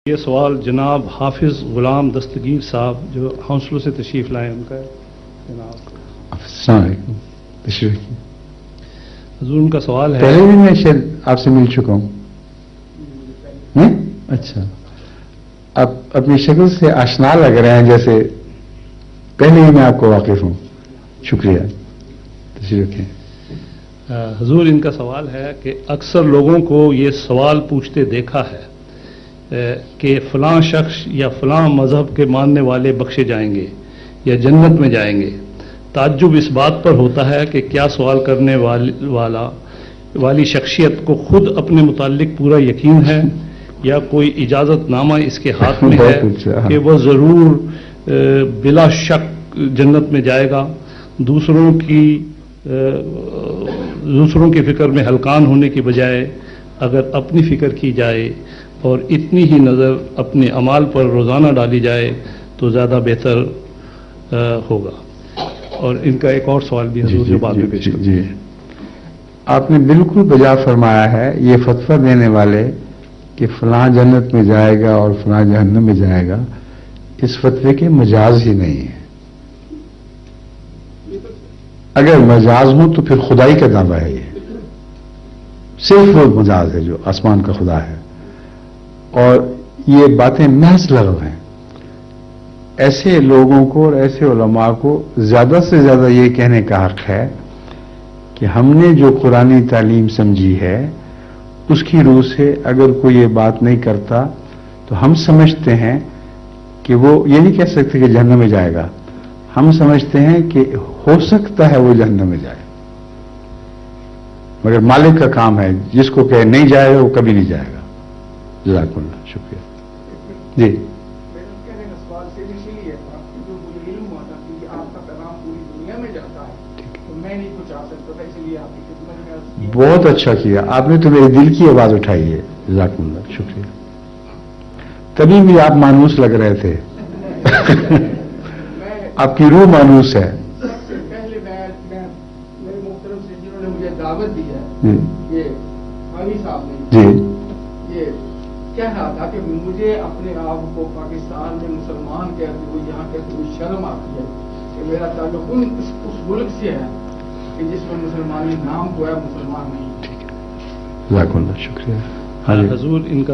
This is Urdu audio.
یہ سوال جناب حافظ غلام دستگیر صاحب جو حوصلوں سے تشریف لائے ان کا ہے جناب۔ السلام علیکم، تشریف رکھیے۔ حضور ان کا سوال ہے، پہلے بھی میں شاید آپ سے مل چکا ہوں۔ اچھا، آپ اپنی شکل سے آشنا لگ رہے ہیں جیسے پہلے ہی میں آپ کو واقف ہوں۔ شکریہ، تشریف رکھیں۔ حضور ان کا سوال ہے کہ اکثر لوگوں کو یہ سوال پوچھتے دیکھا ہے کہ فلاں شخص یا فلاں مذہب کے ماننے والے بخشے جائیں گے یا جنت میں جائیں گے۔ تعجب اس بات پر ہوتا ہے کہ کیا سوال کرنے والی شخصیت کو خود اپنے متعلق پورا یقین ہے یا کوئی اجازت نامہ اس کے ہاتھ میں ہے کہ وہ ضرور بلا شک جنت میں جائے گا۔ دوسروں کی فکر میں ہلکان ہونے کی بجائے اگر اپنی فکر کی جائے اور اتنی ہی نظر اپنے اعمال پر روزانہ ڈالی جائے تو زیادہ بہتر ہوگا۔ اور ان کا ایک اور سوال بھی حضور جو بعد میں پیش کریں۔ جی، آپ نے بالکل بجا فرمایا ہے۔ یہ فتویٰ دینے والے کہ فلاں جنت میں جائے گا اور فلاں جہنم میں جائے گا، اس فتوے کے مجاز ہی نہیں ہے۔ اگر مجاز ہوں تو پھر خدائی کا دعویٰ ہے، یہ صرف وہ مجاز ہے جو آسمان کا خدا ہے، اور یہ باتیں محض لغو ہیں۔ ایسے لوگوں کو اور ایسے علماء کو زیادہ سے زیادہ یہ کہنے کا حق ہے کہ ہم نے جو قرآنی تعلیم سمجھی ہے اس کی روح سے اگر کوئی یہ بات نہیں کرتا تو ہم سمجھتے ہیں کہ وہ یہ نہیں کہہ سکتے کہ جہنم میں جائے گا، ہم سمجھتے ہیں کہ ہو سکتا ہے وہ جہنم میں جائے، مگر مالک کا کام ہے، جس کو کہ نہیں جائے گا وہ کبھی نہیں جائے گا۔ جزاک اللہ، شکریہ۔ جی، بہت اچھا کیا آپ نے، تو میرے دل کی آواز اٹھائی ہے۔ جزاک اللہ، شکریہ۔ تبھی بھی آپ مانوس لگ رہے تھے۔ آپ کی روح مانوس ہے۔ پہلے میرے محترم سے جنہوں نے مجھے دعوت دی ہے، یہ علی صاحب نے جی، یہ کہہ رہا تھا کہ مجھے اپنے آپ کو پاکستان میں مسلمان کہتے ہوئے یہاں کہتے ہوئے شرم آتی ہے کہ میرا تعلق اس ملک سے ہے کہ جس میں مسلمانی نام کو ہے، مسلمان نہیں۔ جزاک اللہ، شکریہ۔ حضور ان کا